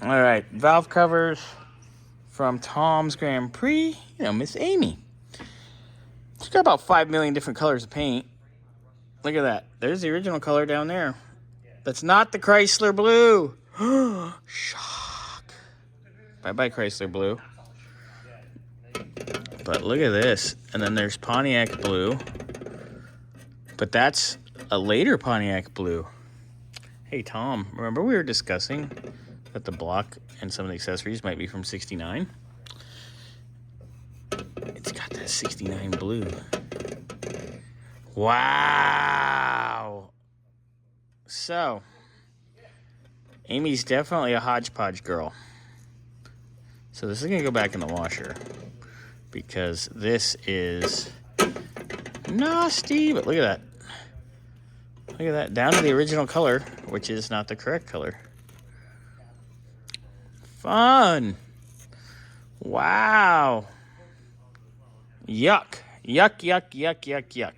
All right, valve covers from Tom's Grand Prix. You know, Miss Amy. She's got about 5 million different colors of paint. Look at that. There's the original color down there. That's not the Chrysler blue. Shock. Bye-bye, Chrysler blue. But look at this. And then there's Pontiac blue. But that's a later Pontiac blue. Hey, Tom, remember we were discussing that the block and some of the accessories might be from 69? It's got that 69 blue. Wow. So, Amy's definitely a hodgepodge girl. So this is going to go back in the washer because this is nasty. But look at that. Look at that. Down to the original color, which is not the correct color. Fun. Wow. Yuck. Yuck, yuck, yuck, yuck, yuck.